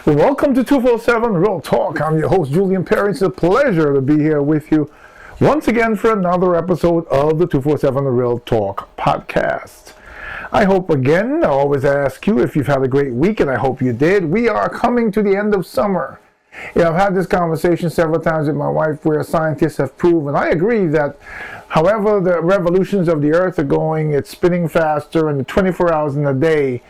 Welcome to 247 Real Talk. I'm your host, Julian Perry. It's a pleasure to be here with you once again for another episode of the 247 Real Talk podcast. I hope again, I always ask you if you've had a great week, and I hope you did. We are coming to the end of summer. I've had this conversation several times with my wife where scientists have proven, I agree, that however the revolutions of the earth are going, it's spinning faster and 24 hours in a day.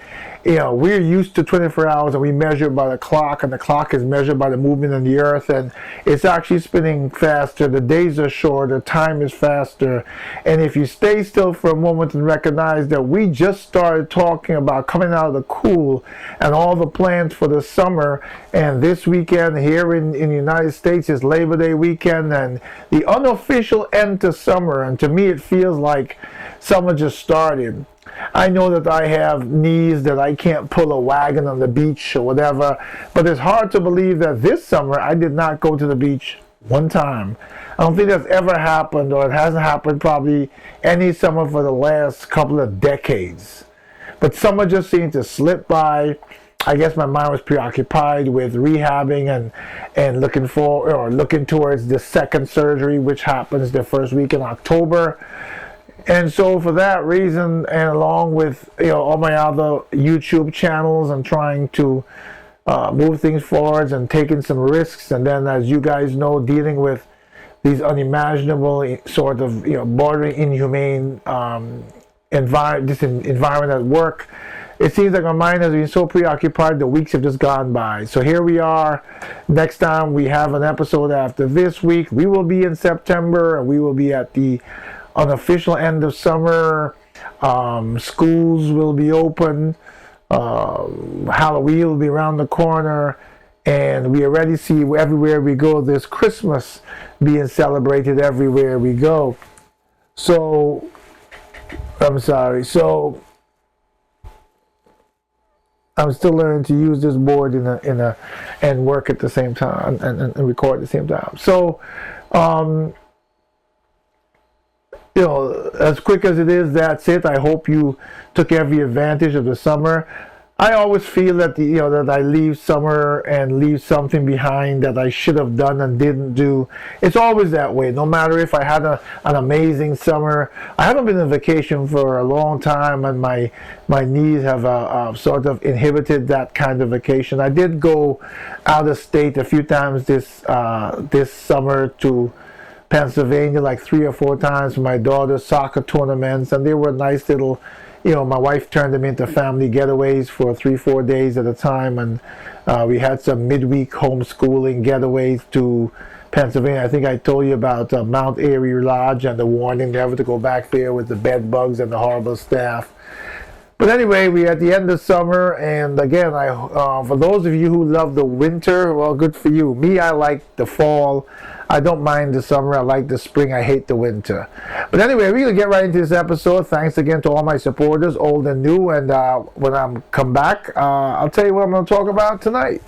We're used to 24 hours and we measure by the clock, and the clock is measured by the movement of the earth, and it's actually spinning faster. The days are shorter, time is faster. And if you stay still for a moment and recognize that we just started talking about coming out of the cool and all the plans for the summer, and this weekend here in the United States is Labor Day weekend and the unofficial end to summer, and to me it feels like summer just started. I know that I have knees that I can't pull a wagon on the beach or whatever, but it's hard to believe that this summer I did not go to the beach one time. I don't think that's ever happened, or it hasn't happened probably any summer for the last couple of decades. But summer just seemed to slip by. I guess my mind was preoccupied with rehabbing and looking towards the second surgery, which happens the first week in October. And so for that reason, and along with all my other YouTube channels, I'm trying to move things forwards and taking some risks. And then, as you guys know, dealing with these unimaginable sort of bordering inhumane environment at work. It seems like my mind has been so preoccupied, the weeks have just gone by. So here we are. Next time we have an episode after this week. We will be in September, and we will be at the unofficial end of summer. Schools will be open. Halloween will be around the corner. And we already see everywhere we go, there's Christmas being celebrated everywhere we go. So, I'm still learning to use this board and work at the same time and record at the same time. So, as quick as it is, that's it. I hope you took every advantage of the summer. I always feel that that I leave summer and leave something behind that I should have done and didn't do. It's always that way. No matter if I had an amazing summer. I haven't been on vacation for a long time, and my knees have sort of inhibited that kind of vacation. I did go out of state a few times this summer to Pennsylvania, like 3 or 4 times for my daughter's soccer tournaments, and they were nice little, my wife turned them into family getaways for 3-4 days at a time, and we had some midweek homeschooling getaways to Pennsylvania. I think I told you about Mount Airy Lodge and the warning never to go back there with the bed bugs and the horrible staff. But anyway, we're at the end of summer, and again, for those of you who love the winter, well, good for you. Me, I like the fall. I don't mind the summer. I like the spring. I hate the winter. But anyway, we're going to get right into this episode. Thanks again to all my supporters, old and new. And when I come back, I'll tell you what I'm going to talk about tonight.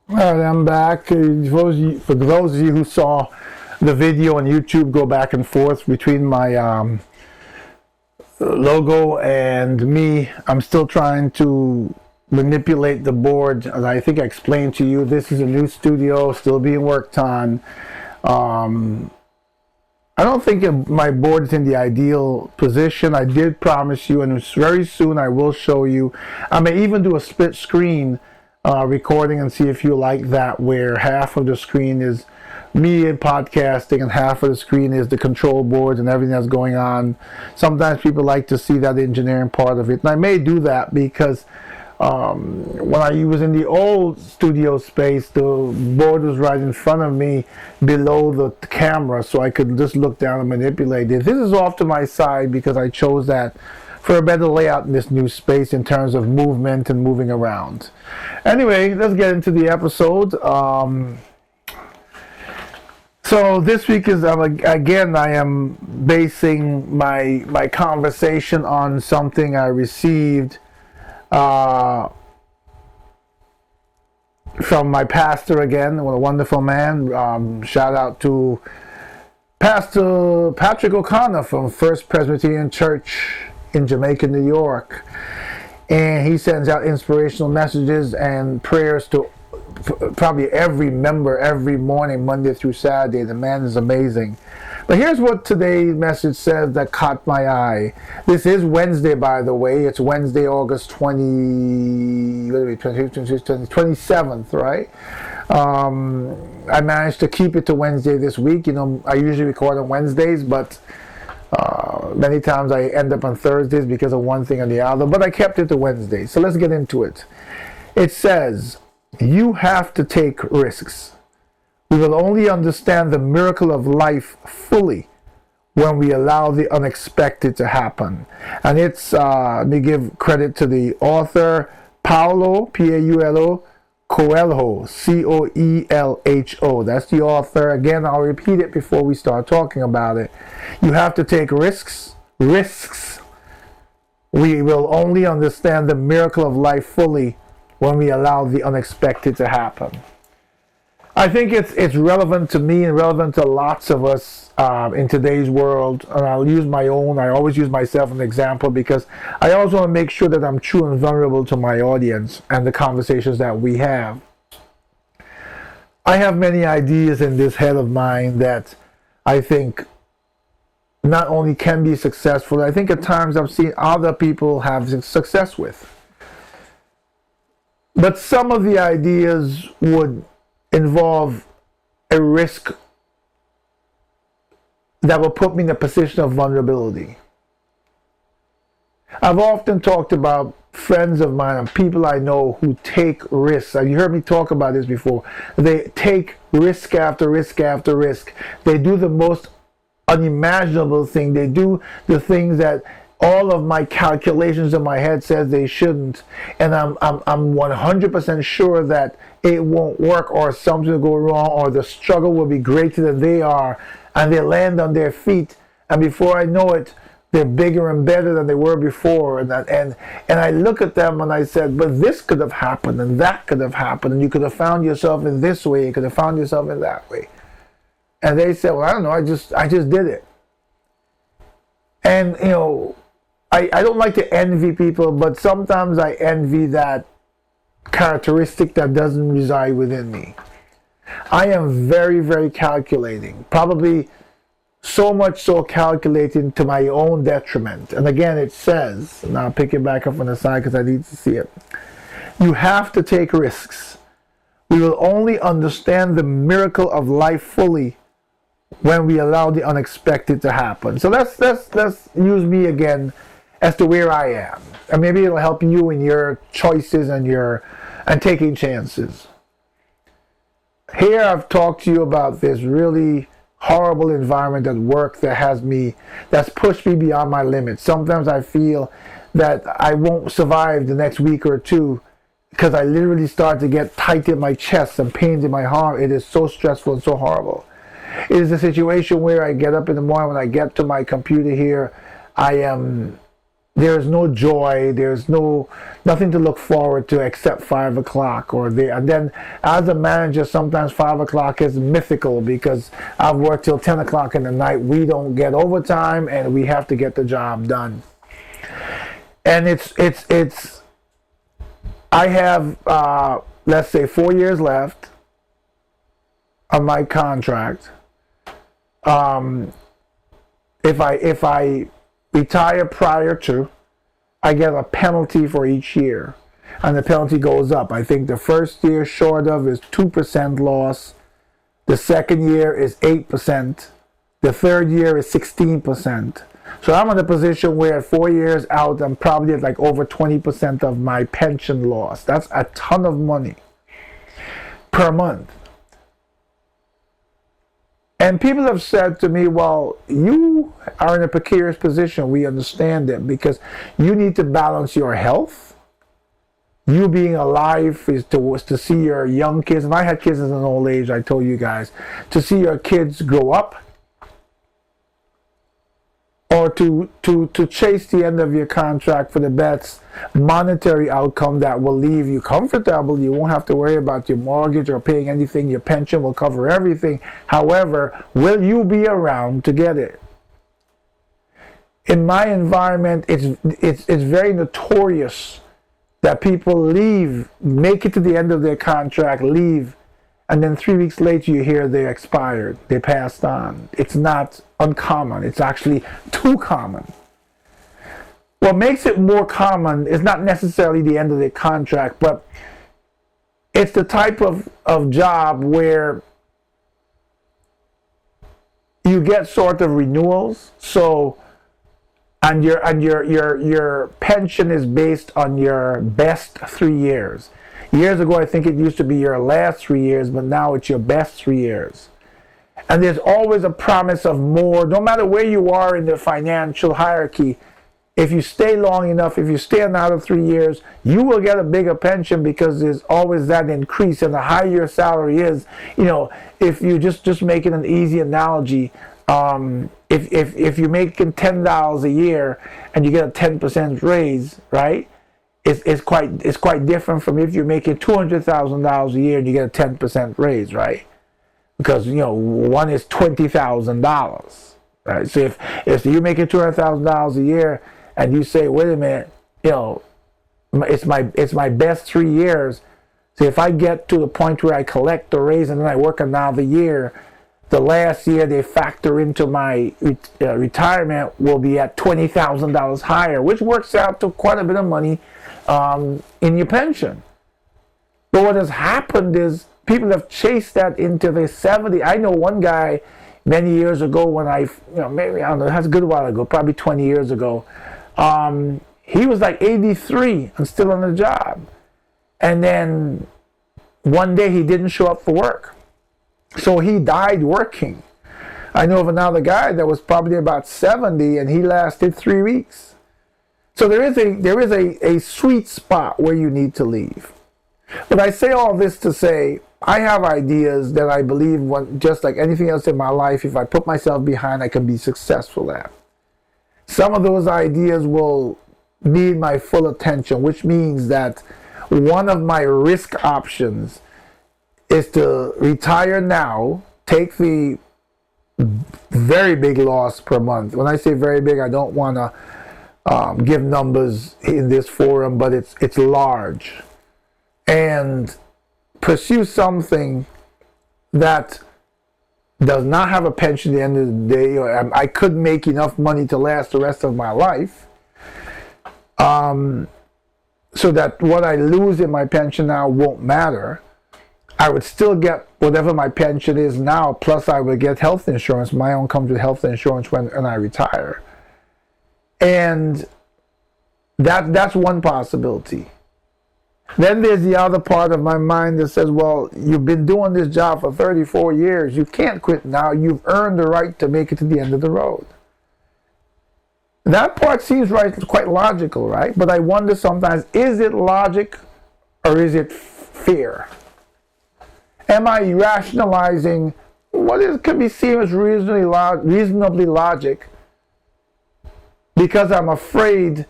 Alright, I'm back. For those of you who saw the video on YouTube, go back and forth between my logo and me. I'm still trying to manipulate the board. As I think I explained to you, this is a new studio, still being worked on. I don't think my board is in the ideal position. I did promise you, and very soon I will show you. I may even do a split screen recording and see if you like that, where half of the screen is me in podcasting, and half of the screen is the control board and everything that's going on. Sometimes people like to see that engineering part of it, and I may do that because when I was in the old studio space, the board was right in front of me below the camera, so I could just look down and manipulate it. This is off to my side because I chose that for a better layout in this new space in terms of movement and moving around. Anyway, let's get into the episode. So this week is, again, I am basing my conversation on something I received from my pastor again, what a wonderful man. Shout out to Pastor Patrick O'Connor from First Presbyterian Church in Jamaica, New York. And he sends out inspirational messages and prayers to probably every member every morning, Monday through Saturday. The man is amazing. But here's what today's message says that caught my eye. This is Wednesday, by the way. It's Wednesday, August 27th, right? I managed to keep it to Wednesday this week. You know, I usually record on Wednesdays, but many times I end up on Thursdays because of one thing or the other. But I kept it to Wednesday. So let's get into it. It says, you have to take risks. We will only understand the miracle of life fully when we allow the unexpected to happen. And it's, let me give credit to the author, Paulo, P-A-U-L-O, Coelho, C-O-E-L-H-O. That's the author. Again, I'll repeat it before we start talking about it. You have to take risks. We will only understand the miracle of life fully when we allow the unexpected to happen. I think it's relevant to me and relevant to lots of us in today's world. And I always use myself as an example because I always want to make sure that I'm true and vulnerable to my audience and the conversations that we have. I have many ideas in this head of mine that I think not only can be successful, I think at times I've seen other people have success with. But some of the ideas would involve a risk that will put me in a position of vulnerability. I've often talked about friends of mine and people I know who take risks. You heard me talk about this before. They take risk after risk after risk. They do the most unimaginable thing. They do the things that all of my calculations in my head says they shouldn't, and I'm 100% sure that it won't work, or something will go wrong, or the struggle will be greater than they are, and they land on their feet, and before I know it, they're bigger and better than they were before, and I look at them and I said, but this could have happened, and that could have happened, and you could have found yourself in this way, you could have found yourself in that way, and they said, well, I don't know, I just did it. And you know, I don't like to envy people, but sometimes I envy that characteristic that doesn't reside within me. I am very, very calculating, probably so much so calculating to my own detriment. And again, it says, and I'll pick it back up on the side because I need to see it. You have to take risks. We will only understand the miracle of life fully when we allow the unexpected to happen. So let's use me again as to where I am, and maybe it'll help you in your choices and taking chances. Here I've talked to you about this really horrible environment at work that's pushed me beyond my limits. Sometimes I feel that I won't survive the next week or two because I literally start to get tight in my chest and pains in my heart. It is so stressful and so horrible. It is a situation where I get up in the morning, when I get to my computer here, there's no joy, there's nothing to look forward to except 5 o'clock. And then as a manager, sometimes 5 o'clock is mythical because I've worked till 10 o'clock in the night. We don't get overtime and we have to get the job done. And I have, let's say 4 years left of my contract. If I retire prior to, I get a penalty for each year, and the penalty goes up. I think the first year short of is 2% loss, The second year is 8%. The third year is 16%. So I'm in a position where 4 years out, I'm probably at like over 20% of my pension loss. That's a ton of money per month. And people have said to me, well, you are in a precarious position. We understand it because you need to balance your health. You being alive is to see your young kids, and I had kids in an old age, I told you guys, to see your kids grow up, or to chase the end of your contract for the best monetary outcome that will leave you comfortable. You won't have to worry about your mortgage or paying anything. Your pension will cover everything. However, will you be around to get it? In my environment, it's very notorious that people leave, make it to the end of their contract, leave, and then 3 weeks later you hear they expired, they passed on. It's not uncommon, it's actually too common. What makes it more common is not necessarily the end of their contract, but it's the type of job where you get sort of renewals. So and your pension is based on your best 3 years. Years ago, I think it used to be your last 3 years, but now it's your best 3 years. And there's always a promise of more, no matter where you are in the financial hierarchy. If you stay long enough, if you stay another 3 years, you will get a bigger pension because there's always that increase. And the higher your salary is, if you just make it an easy analogy, if you're making $10 a year and you get a 10% raise, right? It's quite different from if you're making $200,000 a year and you get a 10% raise, right? Because one is $20,000, right? So if you're making $200,000 a year and you say, wait a minute, it's my best 3 years. So if I get to the point where I collect the raise and then I work another year, the last year they factor into my retirement will be at $20,000 higher, which works out to quite a bit of money in your pension. But what has happened is people have chased that into their 70s. I know one guy many years ago when maybe, I don't know, that's a good while ago, probably 20 years ago. He was like 83 and still on the job. And then one day he didn't show up for work. So he died working. I know of another guy that was probably about 70 and he lasted 3 weeks. So there is a sweet spot where you need to leave. But I say all this to say, I have ideas that I believe, just like anything else in my life, if I put myself behind, I can be successful at. Some of those ideas will need my full attention, which means that one of my risk options is to retire now, take the very big loss per month. When I say very big, I don't want to give numbers in this forum, but it's large. And pursue something that does not have a pension at the end of the day, or I could make enough money to last the rest of my life, so that what I lose in my pension now won't matter. I would still get whatever my pension is now, plus I would get health insurance. My own comes with health insurance when I retire. And that's one possibility. Then there's the other part of my mind that says, well, you've been doing this job for 34 years. You can't quit now. You've earned the right to make it to the end of the road. That part seems quite logical, right? But I wonder sometimes, is it logic or is it fear? Am I rationalizing what can be seen as reasonably logic because I'm afraid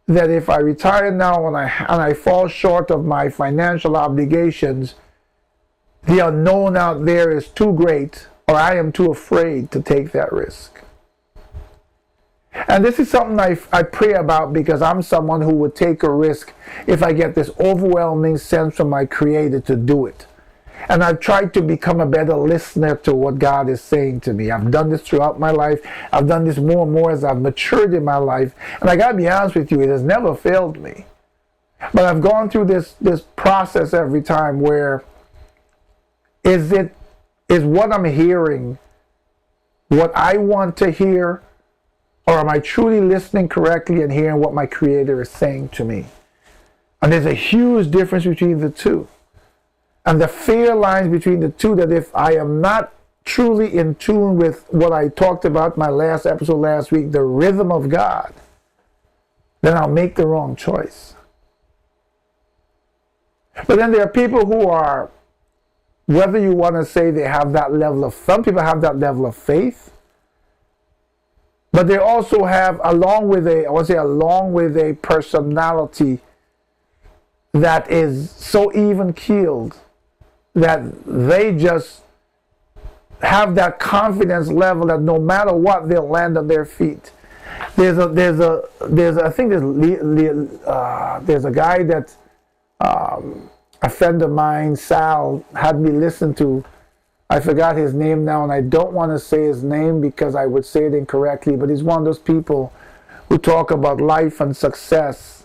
that if I retire now and I fall short of my financial obligations, the unknown out there is too great, or I am too afraid to take that risk? And this is something I pray about, because I'm someone who would take a risk if I get this overwhelming sense from my Creator to do it. And I've tried to become a better listener to what God is saying to me. I've done this throughout my life. I've done this more and more as I've matured in my life. And I got to be honest with you, it has never failed me. But I've gone through this process every time where is it Is what I'm hearing what I want to hear, or am I truly listening correctly and hearing what my Creator is saying to me? And there's a huge difference between the two. And the fear lies between the two, that if I am not truly in tune with what I talked about in my last episode last week, the rhythm of God, then I'll make the wrong choice. But then there are people who are, whether you want to say they have that level of, some people have that level of faith, but they also have, along with a personality that is so even-keeled that they just have that confidence level that no matter what, they'll land on their feet. There's a guy that a friend of mine, Sal, had me listen to. I forgot his name now, and I don't want to say his name because I would say it incorrectly, but he's one of those people who talk about life and success.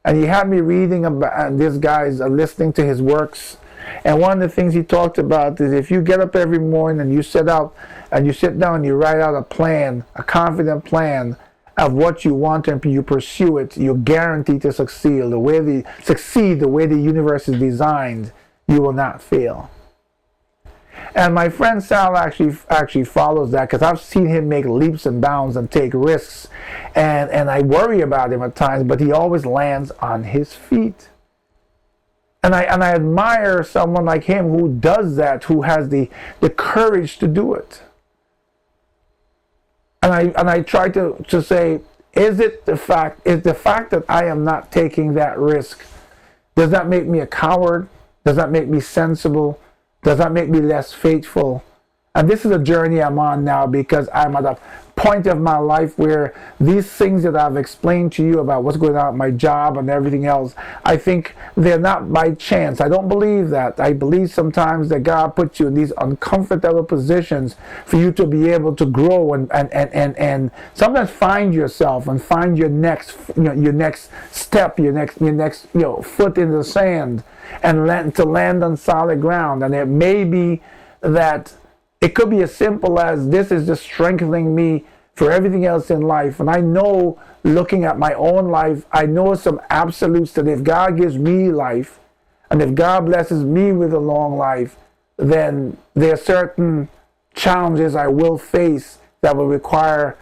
And he had me reading about, and this guy's listening to his works. And one of the things he talked about is if you get up every morning and you set out and you sit down and you write out a plan, a confident plan of what you want and you pursue it, you're guaranteed to succeed. The way the universe is designed, you will not fail. And my friend Sal actually follows that, because I've seen him make leaps and bounds and take risks, and I worry about him at times, but he always lands on his feet. And I admire someone like him who does that, who has the courage to do it. And I try to say, is the fact that I am not taking that risk, does that make me a coward? Does that make me sensible? Does that make me less faithful? And this is a journey I'm on now, because I'm at a point of my life where these things that I've explained to you about what's going on at my job and everything else, I think they're not by chance. I don't believe that. I believe sometimes that God puts you in these uncomfortable positions for you to be able to grow and sometimes find yourself and find your next step, your next foot in the sand, and land on solid ground. And it may be that it could be as simple as, this is just strengthening me for everything else in life. And I know, looking at my own life, I know some absolutes that if God gives me life, and if God blesses me with a long life, then there are certain challenges I will face that will require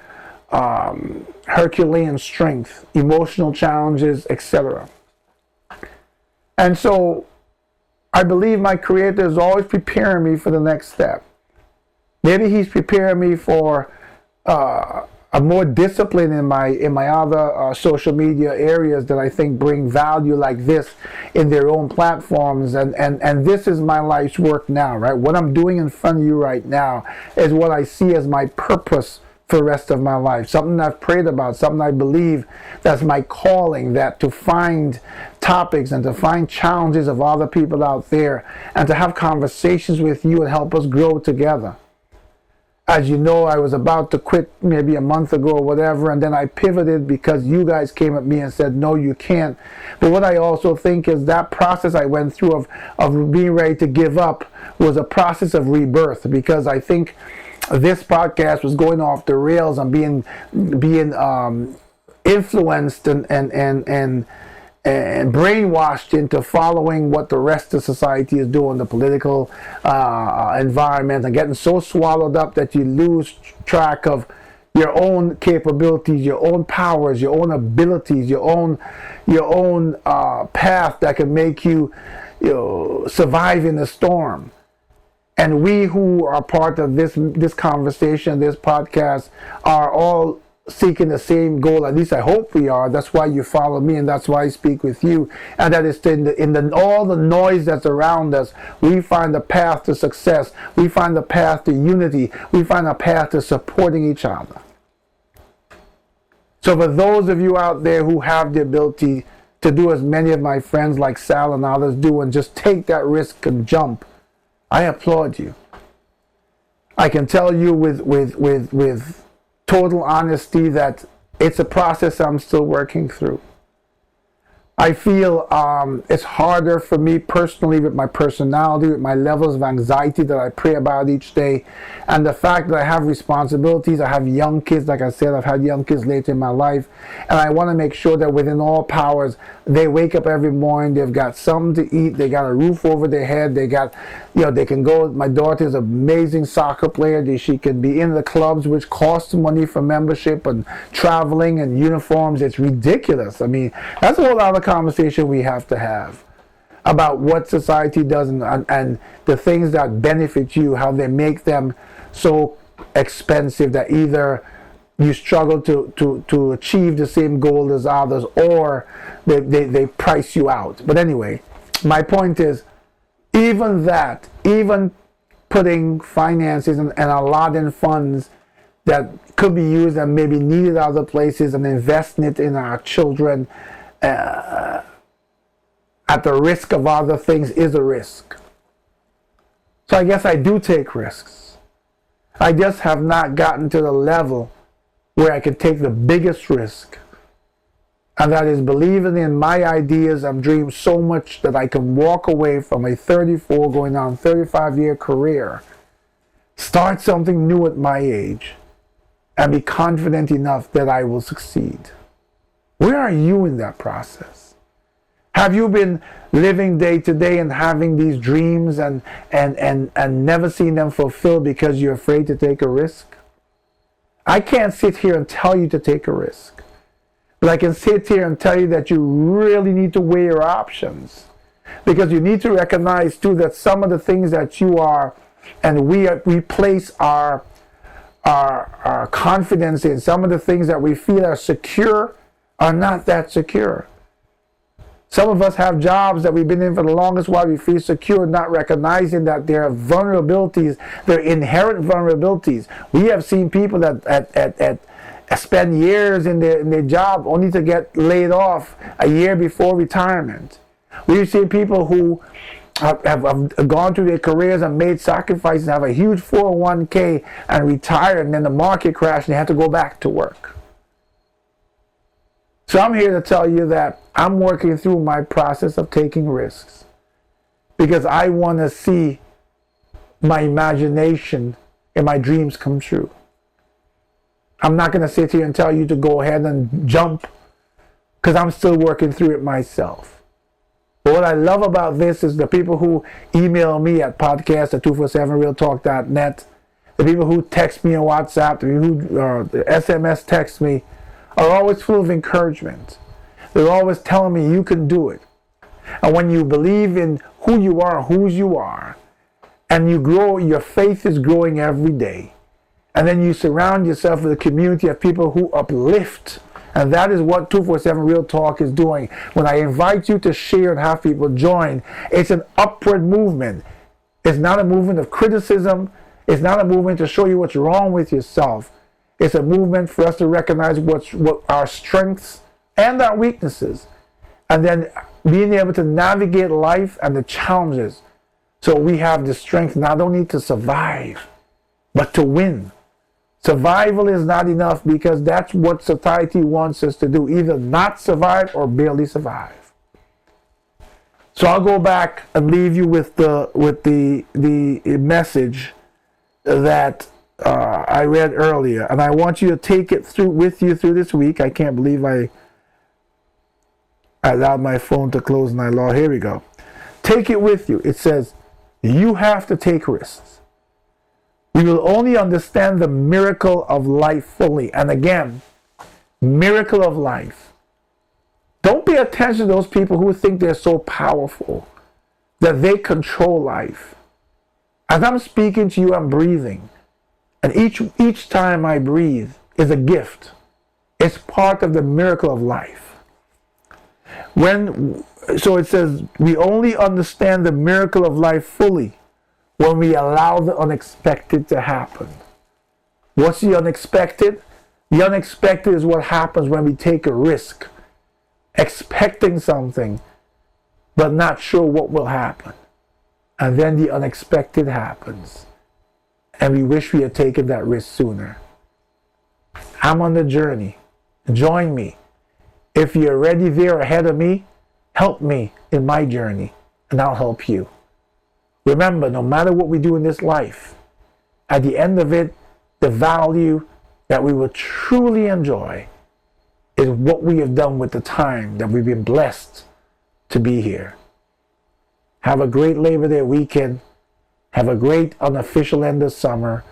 Herculean strength, emotional challenges, etc. And so I believe my Creator is always preparing me for the next step. Maybe He's preparing me for a more discipline in my other social media areas that I think bring value like this in their own platforms. And this is my life's work now, right? What I'm doing in front of you right now is what I see as my purpose for the rest of my life. Something I've prayed about, something I believe that's my calling, that to find topics and to find challenges of other people out there and to have conversations with you and help us grow together. As you know, I was about to quit maybe a month ago or whatever, and then I pivoted because you guys came at me and said, no, you can't. But what I also think is that process I went through of being ready to give up was a process of rebirth, because I think this podcast was going off the rails and being influenced and brainwashed into following what the rest of society is doing, the political environment, and getting so swallowed up that you lose track of your own capabilities, your own powers, your own abilities, your own path that can make you survive in the storm. And we who are part of this conversation, this podcast, are all seeking the same goal. At least I hope we are. That's why you follow me, and that's why I speak with you. And that is in all the noise that's around us, we find the path to success. We find the path to unity. We find a path to supporting each other. So for those of you out there who have the ability to do as many of my friends like Sal and others do, and just take that risk and jump, I applaud you. I can tell you with total honesty that it's a process I'm still working through. I feel it's harder for me personally with my personality, with my levels of anxiety that I pray about each day, and the fact that I have responsibilities. I have young kids, like I said, I've had young kids later in my life, and I want to make sure that within all powers, they wake up every morning, they've got something to eat, they got a roof over their head, they got, they can go. My daughter's an amazing soccer player. She can be in the clubs, which costs money for membership and traveling and uniforms. It's ridiculous. I mean, that's a whole lot of conversation we have to have about what society does and the things that benefit you, how they make them so expensive that either you struggle to achieve the same goal as others, or they price you out. But anyway, my point is, even putting finances and allotting funds that could be used and maybe needed other places and investing it in our children at the risk of other things is a risk. So I guess I do take risks. I just have not gotten to the level where I can take the biggest risk, and that is believing in my ideas and dreams so much that I can walk away from a 34 going on 35-year career, start something new at my age, and be confident enough that I will succeed. Where are you in that process? Have you been living day to day and having these dreams and never seeing them fulfilled because you're afraid to take a risk? I can't sit here and tell you to take a risk, but I can sit here and tell you that you really need to weigh your options, because you need to recognize too that some of the things that you are and we place our confidence in, some of the things that we feel are secure are not that secure. Some of us have jobs that we've been in for the longest while. We feel secure, not recognizing that there are vulnerabilities, there are inherent vulnerabilities. We have seen people that spend years in their job only to get laid off a year before retirement. We've seen people who have gone through their careers and made sacrifices, have a huge 401k and retired, and then the market crashed and they had to go back to work. So I'm here to tell you that I'm working through my process of taking risks because I want to see my imagination and my dreams come true. I'm not going to sit here and tell you to go ahead and jump because I'm still working through it myself. But what I love about this is the people who email me at podcast@247realtalk.net, the people who text me on WhatsApp, the people who SMS text me, are always full of encouragement. They're always telling me you can do it. And when you believe in who you are, whose you are, and you grow, your faith is growing every day. And then you surround yourself with a community of people who uplift. And that is what 247 Real Talk is doing. When I invite you to share and have people join, it's an upward movement. It's not a movement of criticism. It's not a movement to show you what's wrong with yourself. It's a movement for us to recognize what our strengths and our weaknesses, and then being able to navigate life and the challenges so we have the strength not only to survive, but to win. Survival is not enough because that's what society wants us to do, either not survive or barely survive. So I'll go back and leave you with the message that I read earlier, and I want you to take it through with you through this week. I can't believe I allowed my phone to close and I lost. Here we go. Take it with you. It says, you have to take risks. We will only understand the miracle of life fully. And again, miracle of life. Don't pay attention to those people who think they're so powerful that they control life. As I'm speaking to you, I'm breathing. And each time I breathe is a gift. It's part of the miracle of life. So it says, we only understand the miracle of life fully when we allow the unexpected to happen. What's the unexpected? The unexpected is what happens when we take a risk, expecting something, but not sure what will happen. And then the unexpected happens. And we wish we had taken that risk sooner. I'm on the journey. Join me. If you're already there ahead of me, Help me in my journey, and I'll help you. Remember, no matter what we do in this life, at the end of it, the value that we will truly enjoy is what we have done with the time that we've been blessed to be here. Have a great Labor Day weekend. Have a great unofficial end of summer.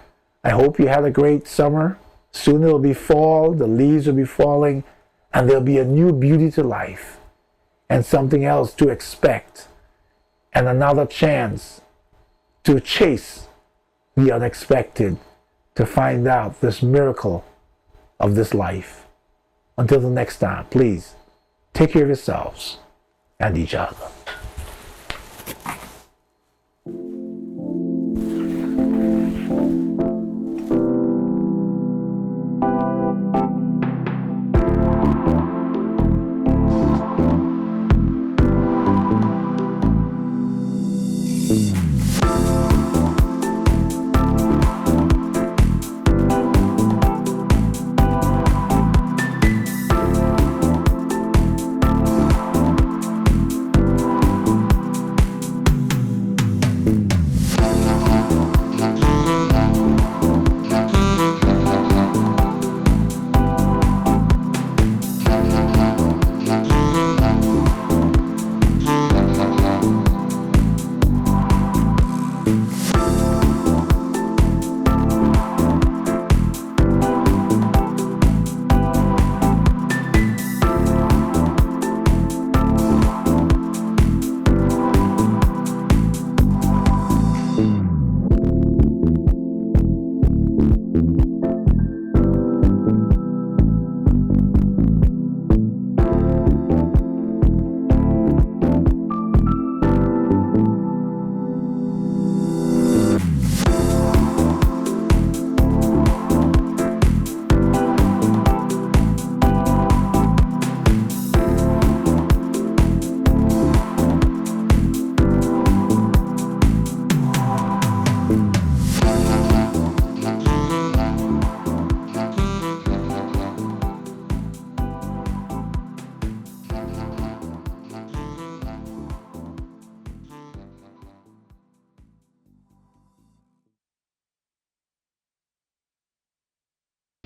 I hope you had a great summer. Soon it'll be fall, the leaves will be falling, and there'll be a new beauty to life and something else to expect and another chance to chase the unexpected, to find out this miracle of this life. Until the next time, please take care of yourselves and each other.